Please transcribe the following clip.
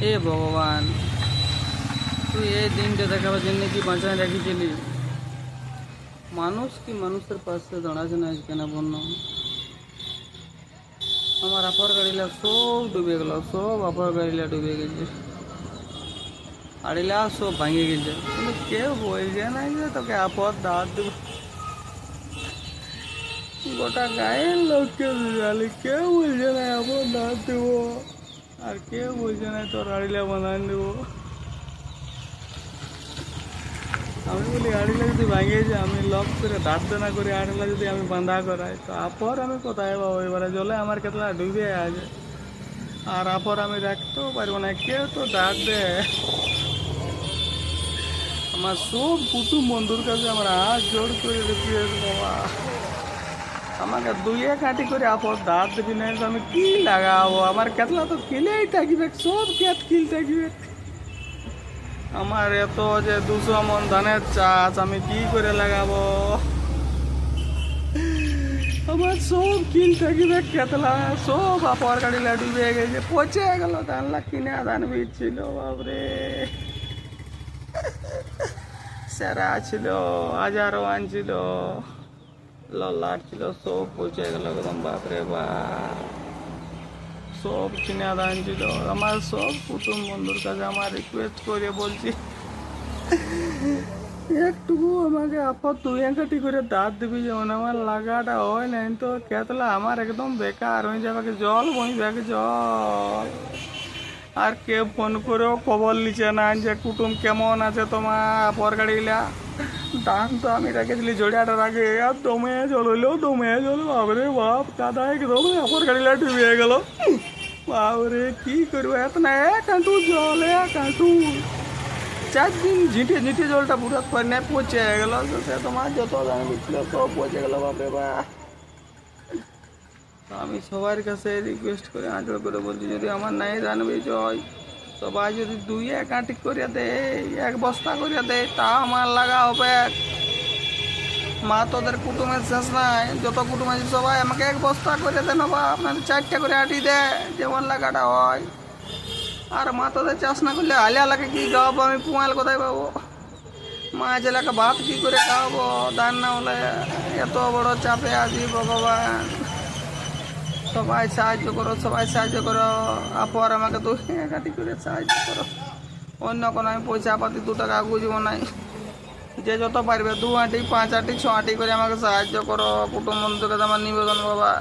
এ ভগবান, তুই এই দিনটা দেখাবার জন্য কি বাঁচায় রেখেছিলি? মানুষ কি মানুষের পাশে দাঁড়াচ্ছে না কেন বন্য? আমার আপার গাড়িলা সব ডুবে গেল, সব আপার গাড়িলা ডুবে গেছে, গাড়িলা সব ভাঙে গেছে। কিন্তু কেউ বলছে না যে তোকে আপদ দাঁত দেব। গোটা গায়ের লোককে বুঝালি, কেউ বলছে না আপদ দাঁত দেবো, আর কেউ বলছে না তোর গাড়িলা বানান দেবো। আমি বলি গাড়িলা যদি ভাঙিয়েছে, আমি লক করে দাঁত না করে গাড়িলা যদি আমি বাঁধা করাই, তো আপর আমি কোথায় পাবো? এবারে জলে আমার কেতলা ডুবে আছে, আর আপর আমি রাখতেও পারবো না। কেউ তো দাঁত দেয়। আমার সব কুটুম বন্ধুর কাছে আমার হাত জোর করে রিকোয়েস্ট, বাবা আমাকে দুই এক আঁটি করে আপর দাঁত দিবি, না তো আমি কি লাগাবো? আমার কেতলা তো কিলেই থাকবে, সব ক্ষেত কিল থাকবে। আমার এত যে 200 মন ধানের চাষ, আমি কি করে লাগাবো? আমার সব কিল থাকবে, কেতলা সব আপর গাড়িলা ডুবে গেছে, পচে গেল। ধানলা কিনে ধান বিচ্ছিল, বাবরে সেরা ছিল, হাজারও আনছিল, ললাট ছিল, সব পচে গেল একদম, বাপরে বাপ। সব কিনে ধান ছিল আমার, সব কুটুম বন্ধুর কাছে আমার রিকোয়েস্ট করে বলছি, একটুকু আমাকে আপদ দুই একাটি করে দাঁত দিবি, যেমন আমার লাগাটা হয় নাই তো কেতলা আমার একদম বেকার হয়ে যাবে, জল বইবে জল। আর কেউ ফোন করেও খবর লিছে না যে কুটুম কেমন আছে তোমার আপর গাড়িলা। ধান তো আমি রেখেছিলি জড়িয়াটার আগে, আর দমে জল হইলেও দমে জল, বাবরে বাপ, কাদা একদম আপর গাড়িলা ডুবে গেল। বাবরে কি করবো, এত না এক হাঁটু জল, এক হাঁটু। 4 দিন ঝিঁটে ঝিঁটে জলটা পুরো করে নেয়, পচে গেল। সে তোমার যত দাম দিচ্ছিল সব পচে গেল, বাপরে বা। আমি সবার কাছে রিকোয়েস্ট করে আঁচড় করে বলছি, যদি আমার নাই ধান বীজ হয়, সবাই যদি 2-1 আঁটি করে দেয়, 1 বস্তা করে দেয়, তা আমার লাগা হবে। মা তোদের কুটুমের শেষ নাই, যত কুটুম আছে সবাই আমাকে 1 বস্তা করে দেন, বা আপনাদের 4টা করে আঁটি দেয়, যেমন লাগাটা হয়। আর মা তোদের চাষ না করলে হালে হালাকে কি খাওয়াবো? আমি পুয়াল কোথায় পাবো? মা ছেলেকে ভাত কি করে খাওয়াবো? ধান না হলে এত বড় চাপে আছি, ভগবান সবাই সাহায্য করো, সবাই সাহায্য করো। আপর আমাকে 2 কাটি করে সাহায্য করো। অন্য কোনো আমি পয়সা পাতি 2 টাকা বুঝবো নাই। যে যত পারবে 2 আঁটি 5 আঁটি 6 আঁটি করে আমাকে সাহায্য করো। কুটুম বন্ধুকে আমার নিবেদন, বাবা।